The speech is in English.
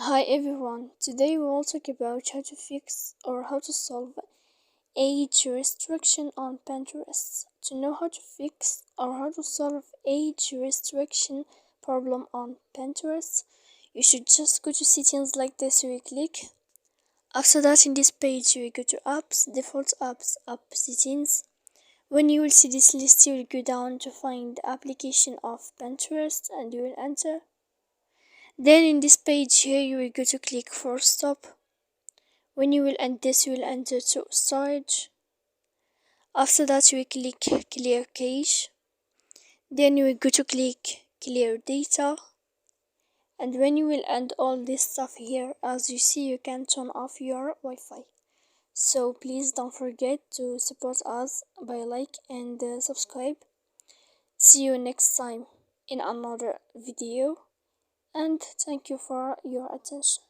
Hi everyone, today we will talk about how to fix or how to solve age restriction on Pinterest. To know how to fix or how to solve age restriction problem on Pinterest, you should just go to settings like this, you will click. After that, in this page you will go to apps, default apps, app settings. When you will see this list, you will go down to find the application of Pinterest and you will enter. Then in this page here you will go to click for stop. When you will end this, you will enter to storage. After that you will click clear cache. Then you will go to click clear data. And when you will end all this stuff here, as you see, you can turn off your Wi-Fi. So please don't forget to support us by like and subscribe. See you next time in another video, and thank you for your attention.